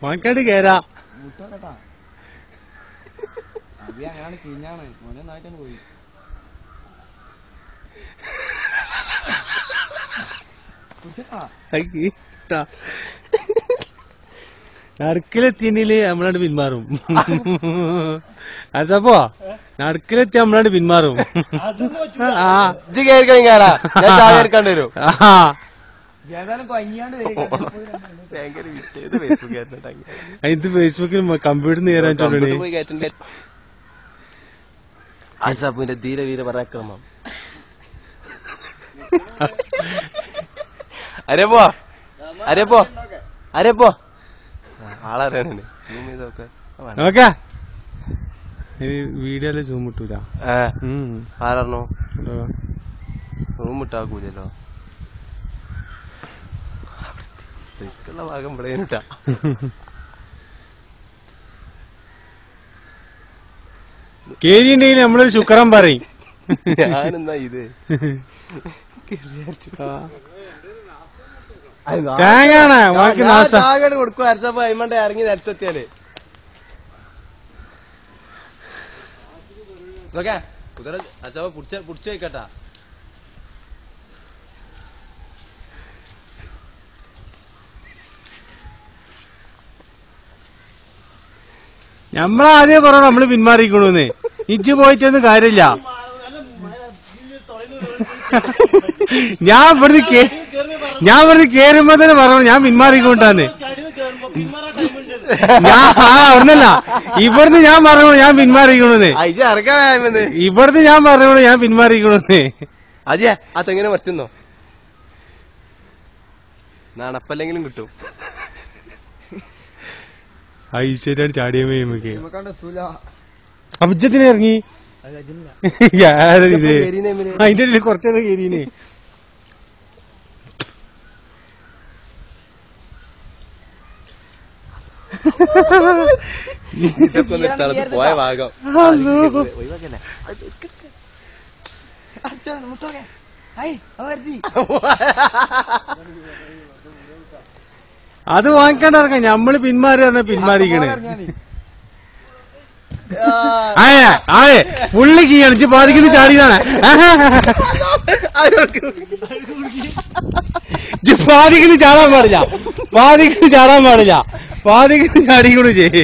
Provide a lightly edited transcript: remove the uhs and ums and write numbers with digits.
വാങ്ങിക്കാണ്ട് കേരാ അങ്ങനെയാണ് കിഞ്ഞാണ് മോനെ നായിട്ടാണ് പോയി നടുക്കിലെത്തിയെങ്കില് നമ്മളാണ്ട് പിന്മാറും. അതപ്പോ നടുക്കിലെത്തി നമ്മളാണ്ട് പിന്മാറും. ഇത് ഫേസ്ബുക്കിൽ കമ്പ്യൂട്ടറിൽ കയറാൻ ആശാപ്പുവിന്റെ ധീരവീര പരാക്രമം. അരേപ്പോ അരേപ്പോ അരേപ്പോ ആളറിയാനുണ്ട്. സൂം ചെയ്തൊക്കെ നോക്കാ വീഡിയോയില് സൂം ഇട്ടൂല. ആരാണോ സൂം ഇട്ടാക്കൂലല്ലോ. റിസ്ക്കുള്ള ഭാഗം വിളയനിട്ടാ. കേരിണ്ടെങ്കിൽ നമ്മളൊരു ശുക്രം പറയും. ഞാനെന്താ ഇത് കൊടുക്കും. അരച്ചപ്പോ അയിമണ്ട ഇറങ്ങി നിലത്തെത്തിയാല് ഇതൊക്കെ കുതിര അരച്ചപ്പോ പുടിച്ചു വെക്കട്ടാ. നമ്മളാദ്യം പറയണം നമ്മള് പിന്മാറിക്കണൂന്ന്. ഇജ്ജ് പോയിട്ടൊന്നും കാര്യമില്ല. ഞാൻ ഇവിടുന്ന് കേറുമ്പോ തന്നെ പറഞ്ഞു ഞാൻ പിന്മാറിക്കൊണ്ടാന്ന്. പറഞ്ഞല്ല ഇവിടുന്ന് ഞാൻ പറഞ്ഞു ഞാൻ പിന്മാറിക്കണൂന്ന്. ഇവിടുന്ന് ഞാൻ പറഞ്ഞു ഞാൻ പിന്മാറിക്കണൂന്ന്. അജയ ആ തെങ്ങനെ പറ്റുന്നോ നടപ്പല്ലെങ്കിലും കിട്ടും. ഐശ്വര്യാണ് ചാടിയമേ നമുക്ക് അബ്ജത്തിന് ഇറങ്ങി അതിന്റെ ഇടയിൽ കുറച്ചത് കേരീനെ. പോയ ഭാഗം അത് വാങ്ങിക്കാണ്ട് ഇറങ്ങാം. ഞമ്മള് പിന്മാറി പറഞ്ഞ പിന്മാറിക്കണേ. പുള്ളി കീയണിച്ച് ബാധിക്കുന്ന ചാടിയതാണ്. ബാധിക്കുന്ന ചാടാൻ പാടില്ല. ബാധിക്കുന്ന ചാടാൻ പാടില്ല. ബാധിക്കുന്ന ചാടിക്കൂടെ ചെയ്യേ.